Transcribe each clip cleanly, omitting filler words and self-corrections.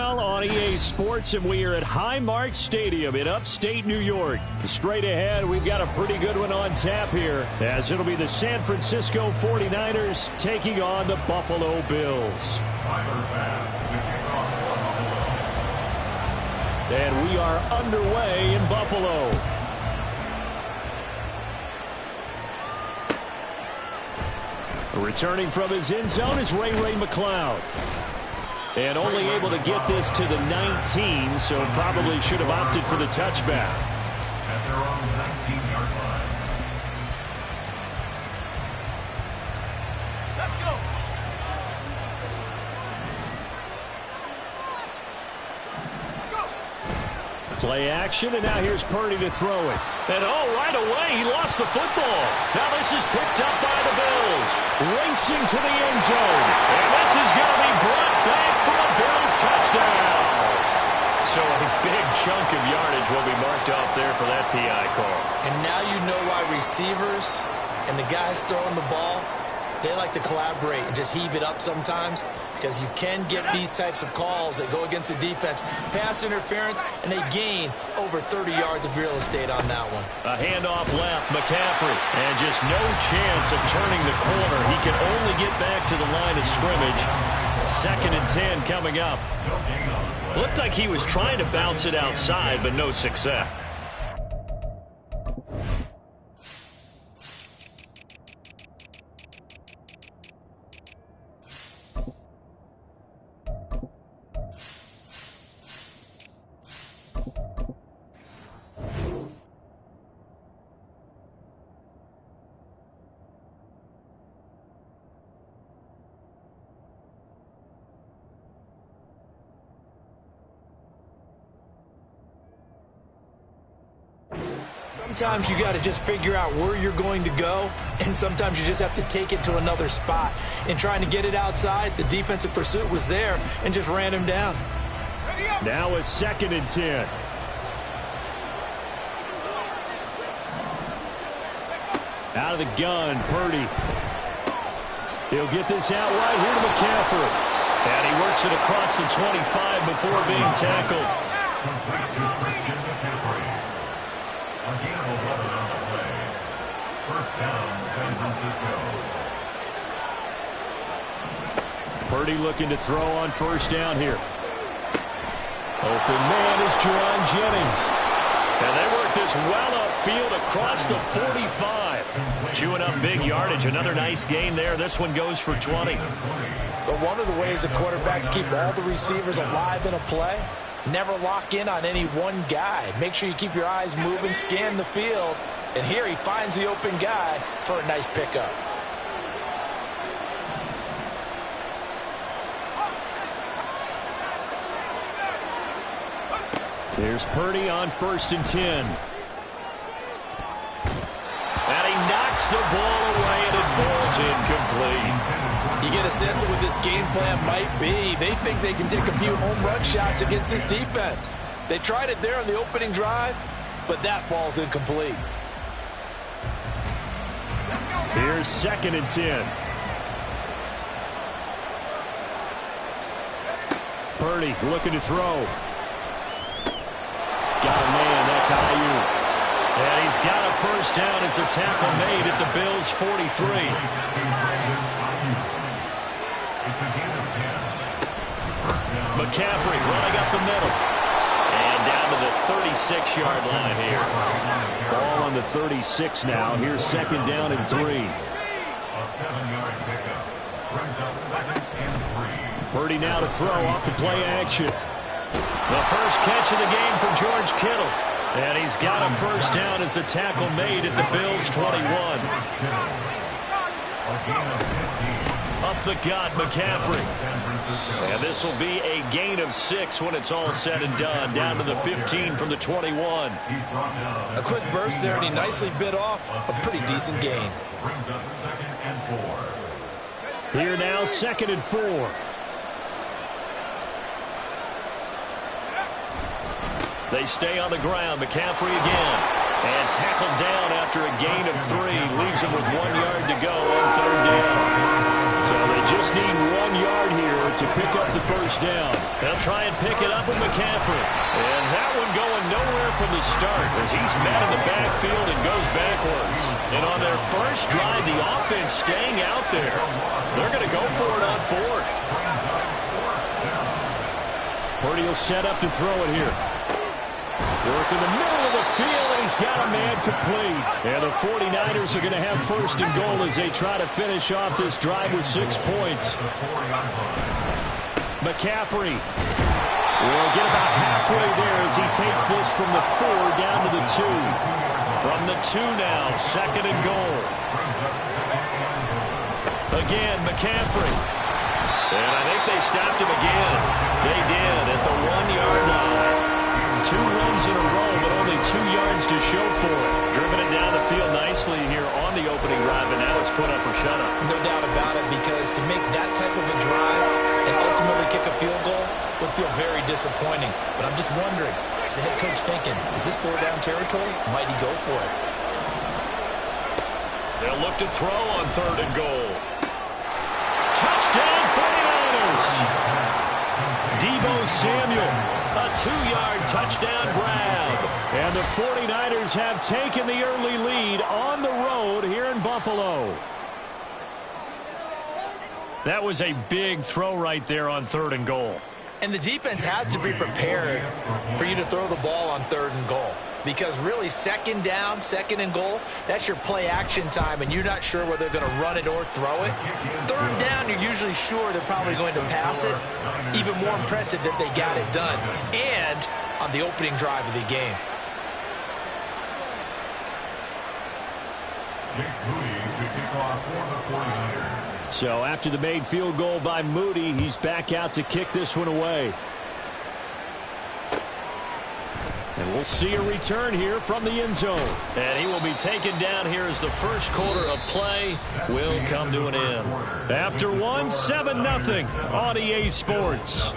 NFL on EA Sports, and we are at Highmark Stadium in upstate New York. Straight ahead, we've got a pretty good one on tap here, as it'll be the San Francisco 49ers taking on the Buffalo Bills. And we are underway in Buffalo. Returning from his end zone is Ray McCloud. And only able to get this to the 19, so probably should have opted for the touchback. At their own 19-yard line. Let's go. Play action, and now here's Purdy to throw it. And right away, he lost the football. Now this is picked up by the Bills. Racing to the end zone. And this is going to be brought back for a Bills touchdown. So a big chunk of yardage will be marked off there for that PI call. And now you know why receivers and the guys throwing the ball, they like to collaborate and just heave it up sometimes, because you can get these types of calls that go against the defense. Pass interference, and they gain over 30 yards of real estate on that one. A handoff left, McCaffrey, and just no chance of turning the corner. He can only get back to the line of scrimmage. 2nd and 10 coming up. Looked like he was trying to bounce it outside, but no success. Sometimes you got to just figure out where you're going to go, and sometimes you just have to take it to another spot. In trying to get it outside, the defensive pursuit was there and just ran him down. Now a 2nd and 10. Out of the gun, Purdy. He'll get this out right here to McCaffrey. And he works it across the 25 before being tackled. A gain of 11 on the play. First down, San Francisco. Purdy looking to throw on first down here. Open man is Jerron Jennings. And they work this well upfield across the 45. Chewing up big yardage. Another nice gain there. This one goes for 20. But one of the ways the quarterbacks keep all the receivers alive in a play, never lock in on any one guy. Make sure you keep your eyes moving, scan the field. And here he finds the open guy for a nice pickup. Here's Purdy on 1st and 10. And he knocks the ball away, and it falls incomplete. You get a sense of what this game plan might be. They think they can take a few home run shots against this defense. They tried it there on the opening drive, but that ball's incomplete. Here's 2nd and 10. Purdy looking to throw. Got a man, that's Ayuk. And he's got a first down as the tackle made at the Bills' 43. McCaffrey running up the middle. And down to the 36-yard line here. Ball on the 36 now. Here's 2nd down and 3. A 7-yard pickup. Brings up 2nd and 3. Purdy now to throw off the play action. The first catch of the game for George Kittle. And he's got a first down as the tackle made at the Bills' 21. Up the gut, McCaffrey. And this will be a gain of 6 when it's all said and done. Down to the 15 from the 21. A quick burst there, and he nicely bit off a pretty decent gain. Brings up 2nd and 4. Here now, 2nd and 4. They stay on the ground. McCaffrey again. And tackled down after a gain of 3. Leaves him with 1 yard to go on 3rd down. So they just need 1 yard here to pick up the first down. They'll try and pick it up with McCaffrey. And that one going nowhere from the start as he's met in the backfield and goes backwards. And on their first drive, the offense staying out there. They're going to go for it on fourth. Purdy will set up to throw it here. Work in the middle of the field, and he's got a man complete. And the 49ers are going to have first and goal as they try to finish off this drive with 6 points. McCaffrey will get about halfway there as he takes this from the 4 down to the 2. From the 2 now, second and goal. Again, McCaffrey. And I think they stopped him again. They did at the 1-yard line. 2 runs in a row, but only 2 yards to show for it. Driven it down the field nicely here on the opening drive, and now it's put up or shut up. No doubt about it, because to make that type of a drive and ultimately kick a field goal would feel very disappointing. But I'm just wondering, is the head coach thinking, is this 4-down territory? Might he go for it? They'll look to throw on third and goal. Touchdown 49ers! Deebo Samuel, a 2-yard touchdown grab. And the 49ers have taken the early lead on the road here in Buffalo. That was a big throw right there on third and goal. And the defense has to be prepared for you to throw the ball on third and goal. Because really, second down, second and goal, that's your play action time, and you're not sure whether they're going to run it or throw it. Third down, you're usually sure they're probably going to pass it. Even more impressive that they got it done. And on the opening drive of the game. So after the made field goal by Moody, he's back out to kick this one away. And we'll see a return here from the end zone. And he will be taken down here as the first quarter of play will come to an end. After 1, 7-0 on EA Sports.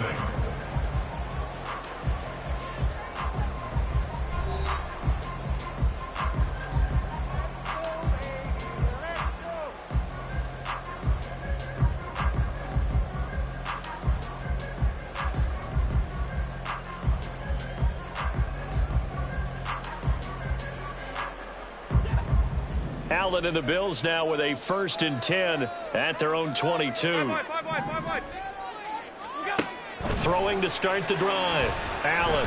Allen and the Bills now with a 1st and 10 at their own 22. Throwing to start the drive. Allen.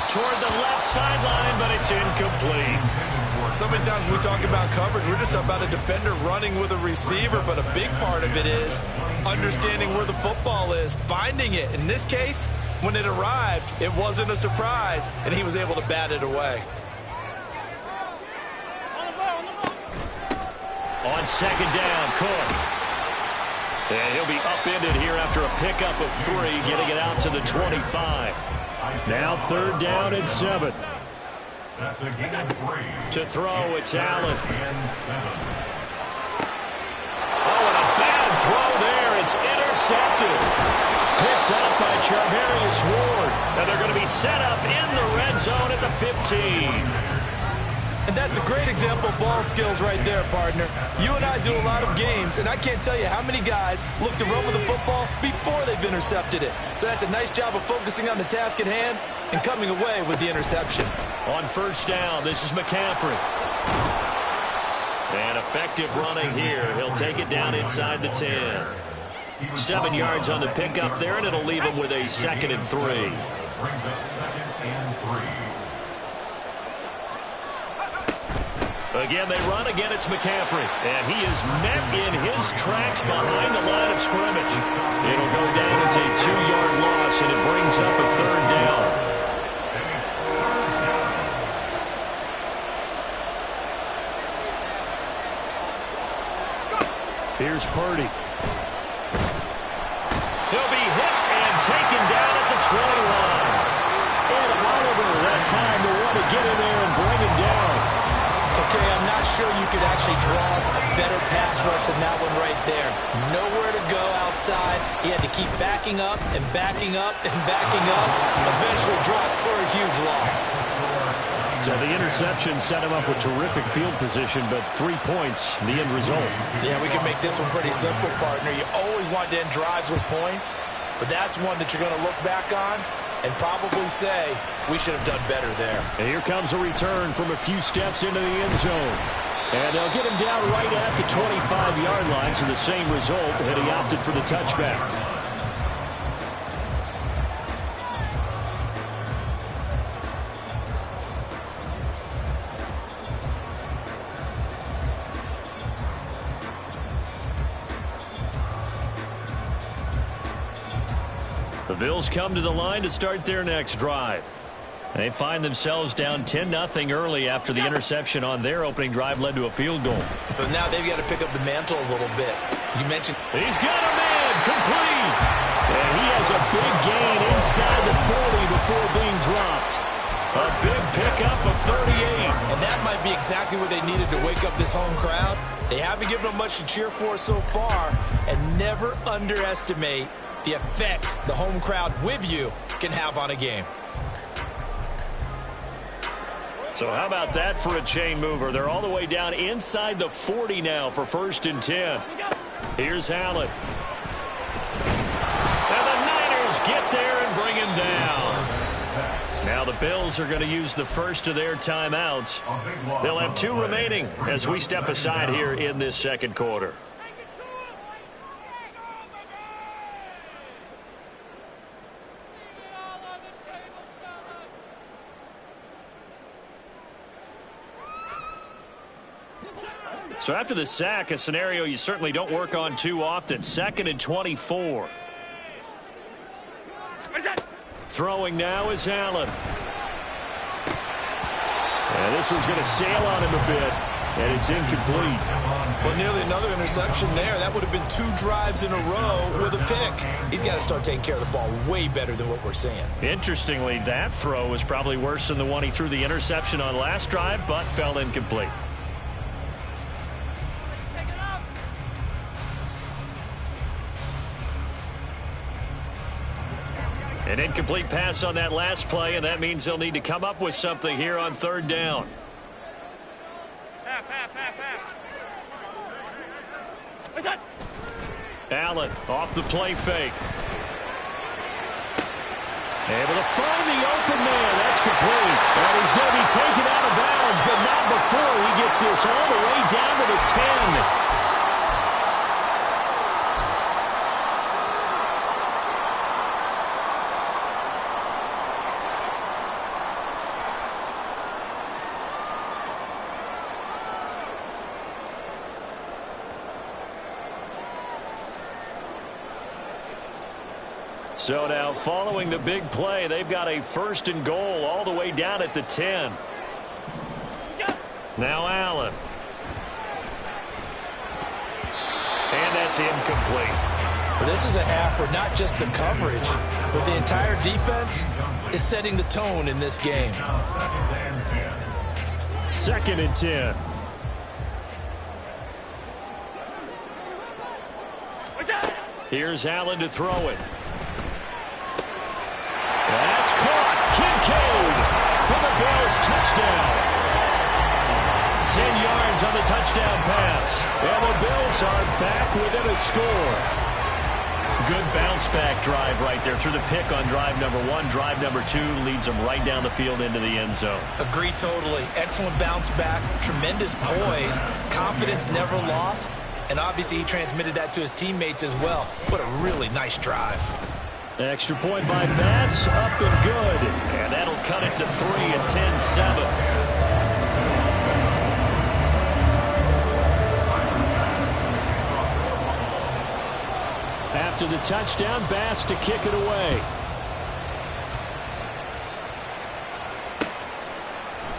Toward the left sideline, but it's incomplete. So many times when we talk about coverage, we're just about a defender running with a receiver, but a big part of it is understanding where the football is, finding it. In this case, when it arrived, it wasn't a surprise, and he was able to bat it away. On second down, Cook. And he'll be upended here after a pickup of 3, getting it out to the 25. Now 3rd down and 7. To throw, it's Allen. Oh, and a bad throw there. It's intercepted. Picked up by Charvarius Ward. And they're going to be set up in the red zone at the 15. And that's a great example of ball skills right there, partner. You and I do a lot of games, and I can't tell you how many guys look to run with the football before they've intercepted it. So that's a nice job of focusing on the task at hand and coming away with the interception. On 1st down, this is McCaffrey. And effective running here. He'll take it down inside the 10. 7 yards on the pickup there, and it'll leave him with a 2nd and 3. Brings up 2nd and 3. Again, they run. Again, it's McCaffrey. And he is met in his tracks behind the line of scrimmage. It'll go down as a 2-yard loss, and it brings up a 3rd down. Here's Purdy. He'll be hit and taken down at the 20 line. And Oliver, that time to want to get in there and bring him down. Okay, I'm not sure you could actually draw a better pass rush than that one right there. Nowhere to go outside. He had to keep backing up and backing up and backing up. Eventually dropped for a huge loss. So the interception set him up with terrific field position, but 3 points, the end result. Yeah, we can make this one pretty simple, partner. You always want to end drives with points, but that's one that you're going to look back on and probably say, we should have done better there. And here comes a return from a few steps into the end zone. And they'll get him down right at the 25-yard line, so the same result, and he opted for the touchback. The Bills come to the line to start their next drive. They find themselves down 10-0 early after the interception on their opening drive led to a field goal. So now they've got to pick up the mantle a little bit. You mentioned... He's got a man, complete. And he has a big gain inside the 40 before being dropped. A big pickup of 38. And that might be exactly what they needed to wake up this home crowd. They haven't given them much to cheer for so far, and never underestimate the effect the home crowd with you can have on a game. So how about that for a chain mover? They're all the way down inside the 40 now for 1st and 10. Here's Allen. And the Niners get there and bring him down. Now the Bills are going to use the first of their timeouts. They'll have 2 remaining as we step aside here in this second quarter. So after the sack, a scenario you certainly don't work on too often. 2nd and 24. Throwing now is Allen. And this one's going to sail on him a bit, and it's incomplete. Well, nearly another interception there. That would have been 2 drives in a row with a pick. He's got to start taking care of the ball way better than what we're seeing. Interestingly, that throw was probably worse than the one he threw the interception on last drive, but fell incomplete. An incomplete pass on that last play, and that means they'll need to come up with something here on 3rd down. Allen off the play fake. Able to find the open man. That's complete. And he's going to be taken out of bounds, but not before he gets this all the way down to the 10. So now following the big play, they've got a 1st and goal all the way down at the 10. Now Allen. And that's incomplete. Well, this is a half where not just the coverage, but the entire defense is setting the tone in this game. 2nd and 10. Here's Allen to throw it. That's caught. Kincaid for the Bills touchdown. 10 yards on the touchdown pass. And the Bills are back within a score. Good bounce-back drive right there through the pick on drive number 1. Drive number 2 leads them right down the field into the end zone. Agree totally. Excellent bounce back. Tremendous poise. Confidence never lost. And obviously he transmitted that to his teammates as well. What a really nice drive. Extra point by Bass, up and good. And that'll cut it to 3 at 10-7. After the touchdown, Bass to kick it away.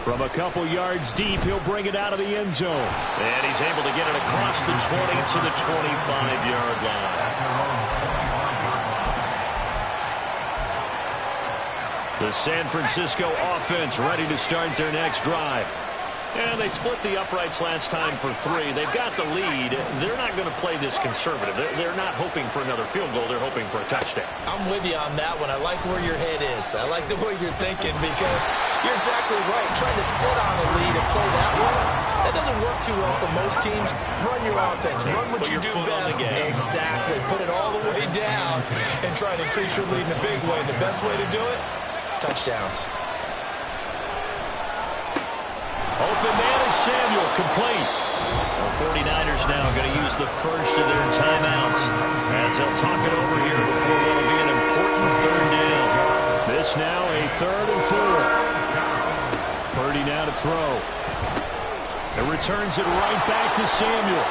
From a couple yards deep, he'll bring it out of the end zone. And he's able to get it across the 20 to the 25-yard line. The San Francisco offense ready to start their next drive. And they split the uprights last time for 3. They've got the lead. They're not going to play this conservative. They're not hoping for another field goal. They're hoping for a touchdown. I'm with you on that one. I like where your head is. I like the way you're thinking because you're exactly right. Trying to sit on a lead and play that way, that doesn't work too well for most teams. Run your offense. Run what you do best. Exactly. Put it all the way down and try to increase your lead in a big way. And the best way to do it, touchdowns. Open man is Samuel, complete. The 49ers now going to use the first of their timeouts as they'll talk it over here before what will be an important third down. This now a 3rd and 4. Purdy now to throw. It returns it right back to Samuel.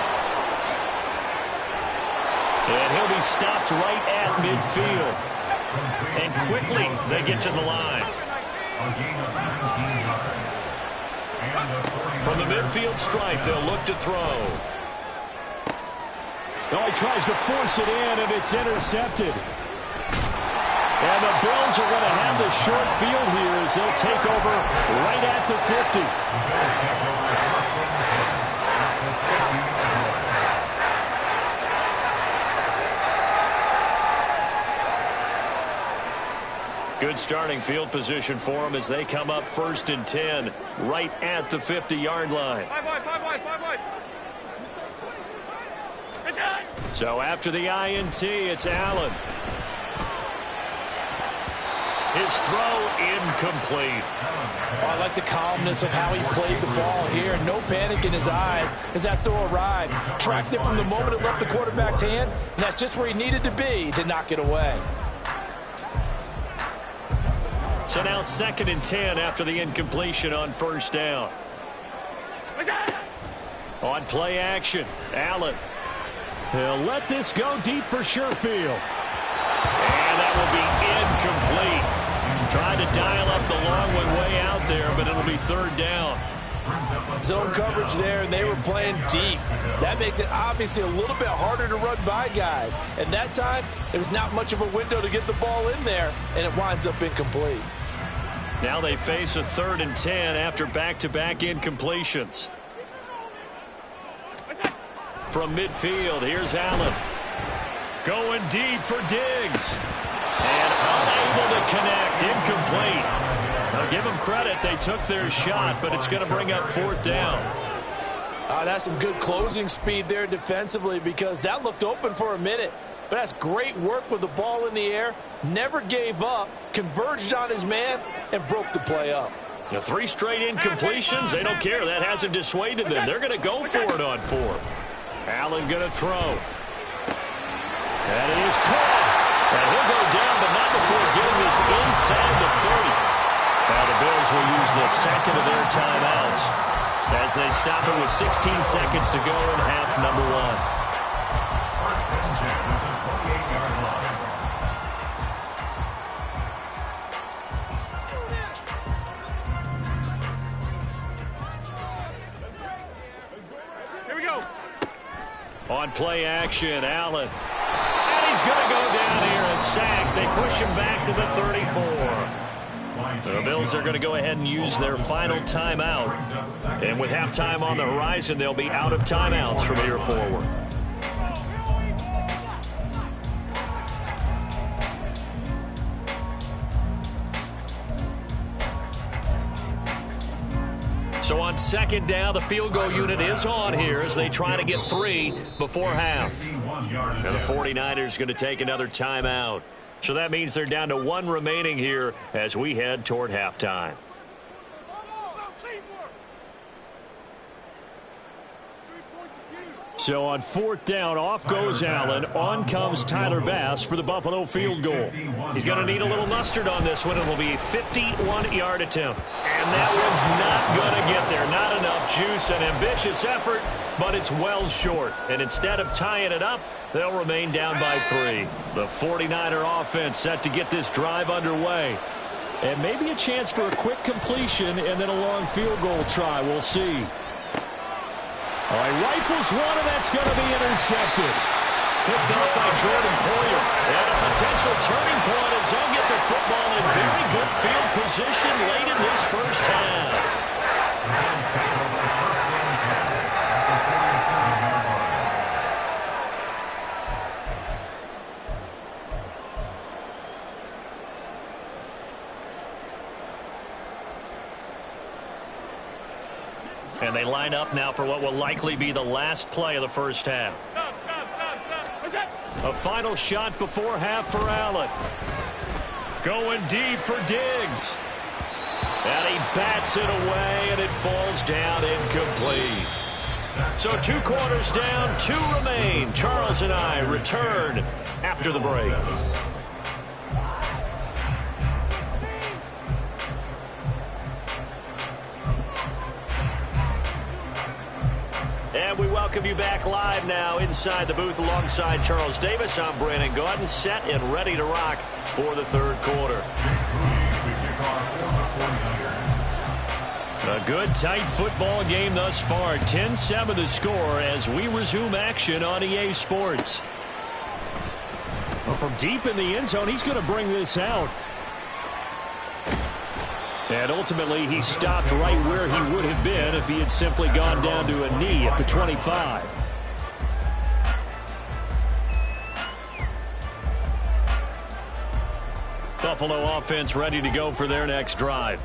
And he'll be stopped right at midfield. And quickly they get to the line. From the midfield stripe, they'll look to throw. Oh, he tries to force it in, and it's intercepted. And the Bills are going to have the short field here as they'll take over right at the 50. Good starting field position for them as they come up 1st and 10, right at the 50-yard line. 5 wide. So after the INT, it's Allen. His throw incomplete. Oh, I like the calmness of how he played the ball here. No panic in his eyes as that throw arrived. Tracked it from the moment it left the quarterback's hand, and that's just where he needed to be to knock it away. So now 2nd and 10 after the incompletion on 1st down. On play action, Allen. He'll let this go deep for Sherfield. And that will be incomplete. Trying to dial up the long one way out there, but it'll be 3rd down. Zone coverage there, and they were playing deep. That makes it obviously a little bit harder to run by guys. And that time, there was not much of a window to get the ball in there, and it winds up incomplete. Now they face a 3rd and 10 after back-to-back incompletions. From midfield, here's Allen. Going deep for Diggs. And unable to connect, incomplete. I'll give them credit, they took their shot, but it's going to bring up 4th down. That's some good closing speed there defensively because that looked open for a minute. But that's great work with the ball in the air. Never gave up, converged on his man, and broke the play up. The 3 straight incompletions, they don't care. That hasn't dissuaded them. They're going to go for it on 4th. Allen going to throw. And it is caught. And he'll go down, but not before getting this inside the 30. Now the Bills will use the 2nd of their timeouts as they stop it with 16 seconds to go in half number 1. On play action, Allen. And he's going to go down here, a sack. They push him back to the 34. The Bills are going to go ahead and use their final timeout. And with halftime on the horizon, they'll be out of timeouts from here forward. So on 2nd down, the field goal unit is on here as they try to get 3 before half. And the 49ers going to take another timeout. So that means they're down to 1 remaining here as we head toward halftime. So on 4th down, off goes Allen. On comes Tyler Bass for the Buffalo field goal. He's going to need a little mustard on this one. It will be a 51-yard attempt. And that one's not going to get there. Not enough juice, an ambitious effort, but it's well short. And instead of tying it up, they'll remain down by 3. The 49er offense set to get this drive underway. And maybe a chance for a quick completion and then a long field goal try. We'll see. All right, rifles one, and that's going to be intercepted. Picked up by Jordan Poyer. And a potential turning point as they'll get the football in very good field position late in this first half. And they line up now for what will likely be the last play of the first half. A final shot before half for Allen. Going deep for Diggs. And he bats it away, and it falls down incomplete. So 2 quarters down, 2 remain. Charles and I return after the break. And we welcome you back live now inside the booth alongside Charles Davis. I'm Brandon Gordon, set and ready to rock for the third quarter. A good, tight football game thus far. 10-7 the score as we resume action on EA Sports. Well, from deep in the end zone, he's going to bring this out. And ultimately, he stopped right where he would have been if he had simply gone down to a knee at the 25. Buffalo offense ready to go for their next drive.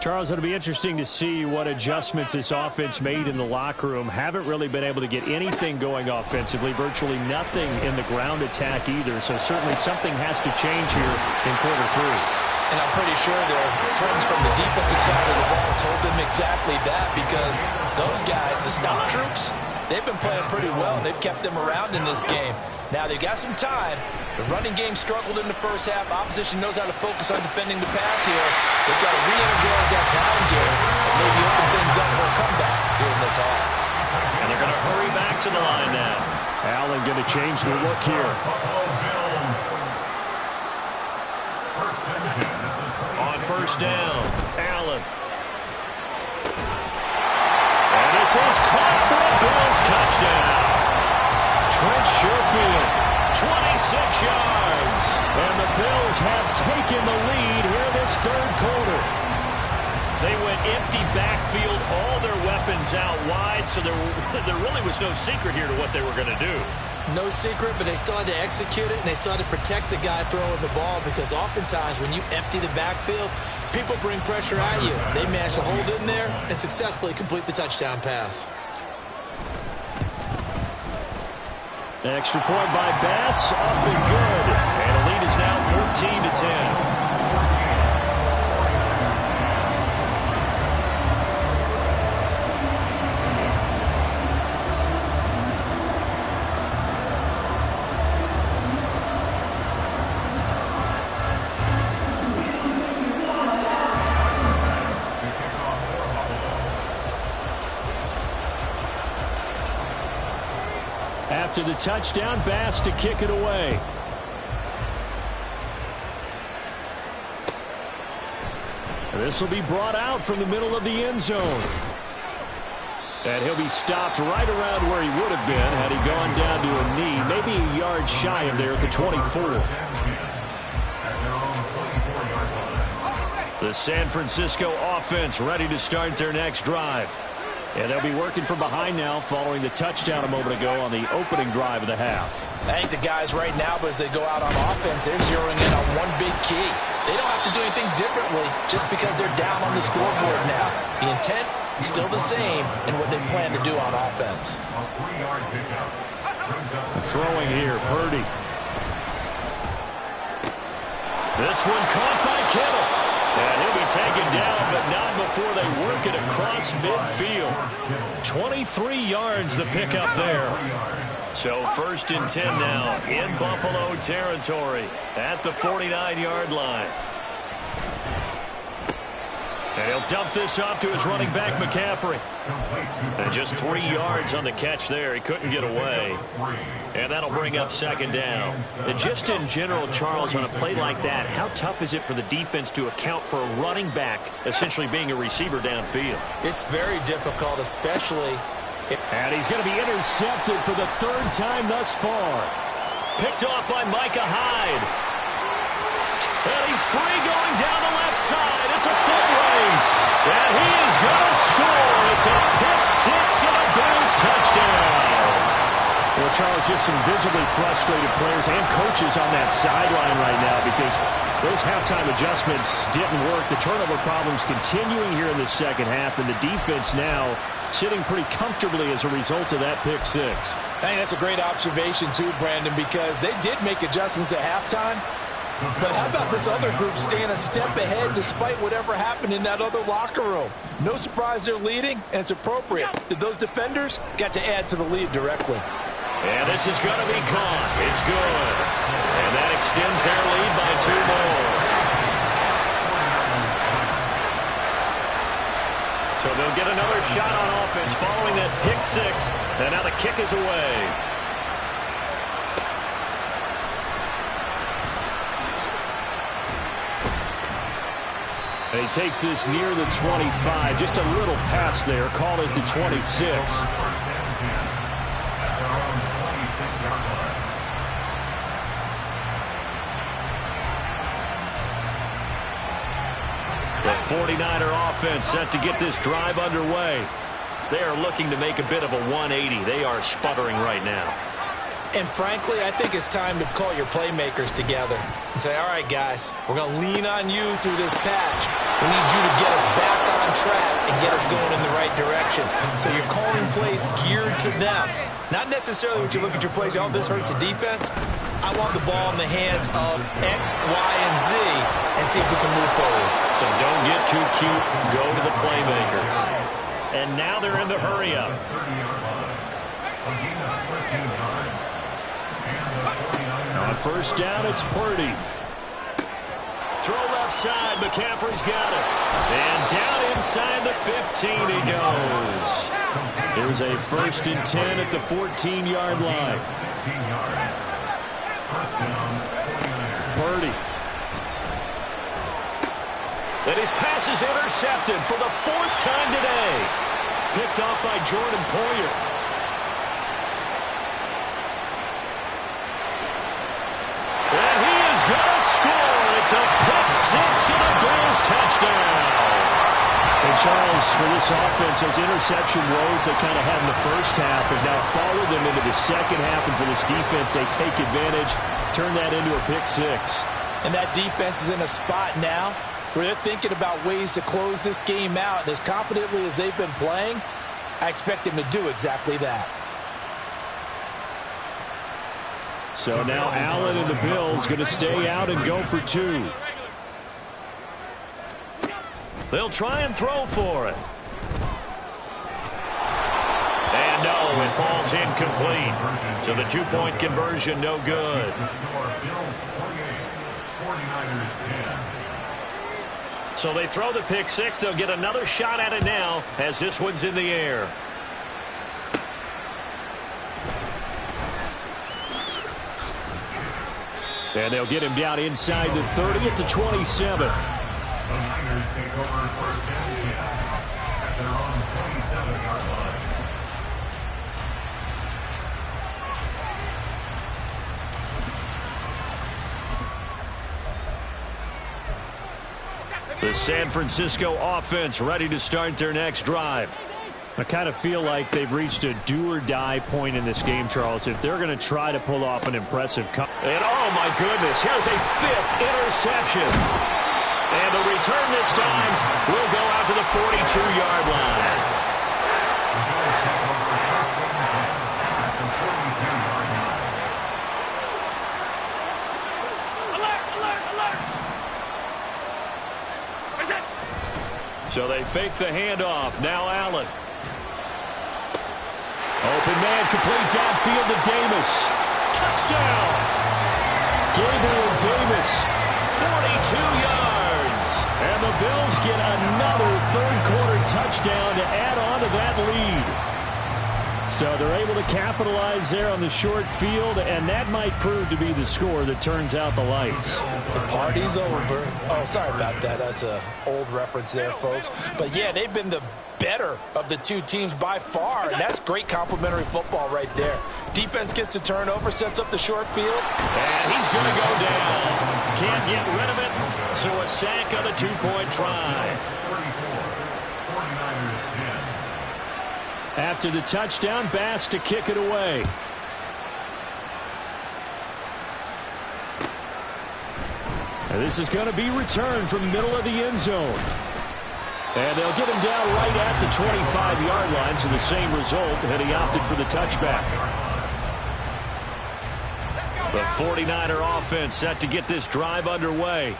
Charles, it'll be interesting to see what adjustments this offense made in the locker room. Haven't really been able to get anything going offensively, virtually nothing in the ground attack either. So certainly something has to change here in quarter 3. And I'm pretty sure their friends from the defensive side of the ball told them exactly that, because those guys, the stout troops, they've been playing pretty well. They've kept them around in this game. Now they've got some time. The running game struggled in the first half. Opposition knows how to focus on defending the pass here. They've got to re-energize that ground game and maybe open things up for a comeback here in this half. And they're going to hurry back to the line now. Allen going to change the look here. On first down, Allen. And this is caught for a Bills touchdown. Trent Sherfield, 26 yards. And the Bills have taken the lead here this third quarter. They went empty backfield, all their weapons out wide, so there really was no secret here to what they were going to do. No secret, but they still had to execute it, and they still had to protect the guy throwing the ball, because oftentimes when you empty the backfield, people bring pressure at you. They managed to hold in there and successfully complete the touchdown pass. An extra point by Bass, up and good. And the lead is now 14-10. After the touchdown, Bass to kick it away. This will be brought out from the middle of the end zone. And he'll be stopped right around where he would have been had he gone down to a knee, maybe a yard shy of there at the 24. The San Francisco offense ready to start their next drive. And they'll be working from behind now following the touchdown a moment ago on the opening drive of the half. I think the guys right now, as they go out on offense, they're zeroing in on one big key. They don't have to do anything differently just because they're down on the scoreboard now. The intent is still the same in what they plan to do on offense. Throwing here, Purdy. This one caught by Kittle. And he'll be taken down, but not before they work it across midfield. 23 yards the pickup there. So 1st and 10 now in Buffalo territory at the 49-yard line. And he'll dump this off to his running back, McCaffrey. And just 3 yards on the catch there. He couldn't get away. And that'll bring up 2nd down. And just in general, Charles, on a play like that, how tough is it for the defense to account for a running back essentially being a receiver downfield? It's very difficult, especially. And he's going to be intercepted for the 3rd time thus far. Picked off by Micah Hyde. And he's free going down the left side. It's a foot race. And he is going to score. It's a pick six and a Bills touchdown. Well, Charles, just some visibly frustrated players and coaches on that sideline right now, because those those halftime adjustments didn't work. The turnover problems continuing here in the second half, and the defense now sitting pretty comfortably as a result of that pick six. I think that's a great observation too, Brandon, because they did make adjustments at halftime. But how about this other group staying a step ahead despite whatever happened in that other locker room? No surprise they're leading, and it's appropriate that those defenders got to add to the lead directly. And this is going to be caught. It's good. And that extends their lead by 2 more. So they'll get another shot on offense following that pick six. And now the kick is away. And he takes this near the 25. Just a little pass there. Call it the 26. The 49er offense set to get this drive underway. They are looking to make a bit of a 180. They are sputtering right now. And frankly, I think it's time to call your playmakers together and say, all right, guys, we're going to lean on you through this patch. We need you to get us back on track and get us going in the right direction. So you're calling plays geared to them. Not necessarily when you look at your plays, oh, this hurts the defense. I want the ball in the hands of X, Y, and Z and see if we can move forward. So don't get too cute. Go to the playmakers. And now they're in the hurry-up. On first down, it's Purdy. Throw left side. McCaffrey's got it. And down inside the 15 he goes. There's a 1st and 10 at the 14-yard line. Purdy. And his pass is intercepted for the 4th time today. Picked off by Jordan Poyer. And he is going to score. It's a pick six and a Bills touchdown. And Charles, for this offense, those interception woes they kind of had in the first half have now followed them into the second half. And for this defense, they take advantage, turn that into a pick six. And that defense is in a spot now where they're thinking about ways to close this game out. And as confidently as they've been playing, I expect them to do exactly that. So now Allen and the Bills going to stay out and go for 2. They'll try and throw for it. And no, it falls incomplete. So the 2-point conversion no good. So they throw the pick six. They'll get another shot at it now as this one's in the air. And they'll get him down inside the 30 at the 27. The Niners take over 1st and 10 at their own 27-yard line. The San Francisco offense ready to start their next drive. I kind of feel like they've reached a do-or-die point in this game, Charles, if they're going to try to pull off an impressive And oh my goodness, here's a 5th interception. And the return this time will go out to the 42-yard line. So they fake the handoff. Now Allen. Open man, complete downfield to Davis. Touchdown. Gabriel Davis. 42 yards. And the Bills get another third-quarter touchdown to add on to that lead. So they're able to capitalize there on the short field, and that might prove to be the score that turns out the lights. The party's over. Oh, sorry about that. That's an old reference there, folks. But, yeah, they've been the better of the two teams by far, and that's great complimentary football right there. Defense gets the turnover, sets up the short field. And he's going to go down. Can't get rid of it, so a sack on a 2-point try. After the touchdown, Bass to kick it away. And this is going to be returned from the middle of the end zone. And they'll get him down right at the 25-yard line, so the same result, and he opted for the touchback. The 49er offense set to get this drive underway.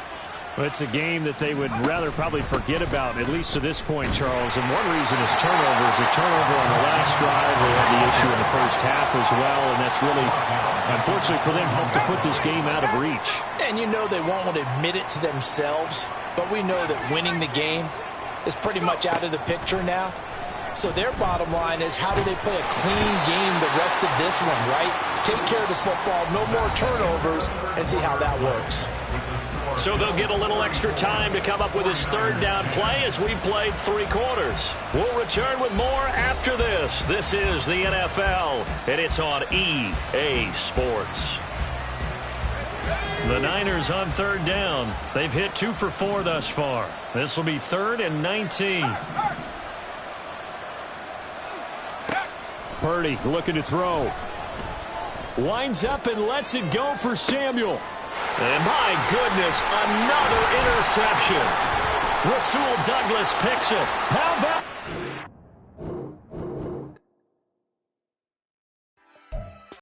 Well, it's a game that they would rather probably forget about, at least to this point, Charles. And one reason is turnovers. A turnover on the last drive. They had the issue in the first half as well, and that's really, unfortunately for them, helped to put this game out of reach. And you know they won't want to admit it to themselves, but we know that winning the game is pretty much out of the picture now. So their bottom line is, how do they play a clean game the rest of this one, right? Take care of the football, no more turnovers, and see how that works. So they'll get a little extra time to come up with his third down play as we played 3 quarters. We'll return with more after this. This is the NFL, and it's on EA Sports. The Niners on third down. They've hit 2 for 4 thus far. This will be 3rd and 19. Purdy looking to throw. Winds up and lets it go for Samuel. And my goodness, another interception. Rasul Douglas picks it. How about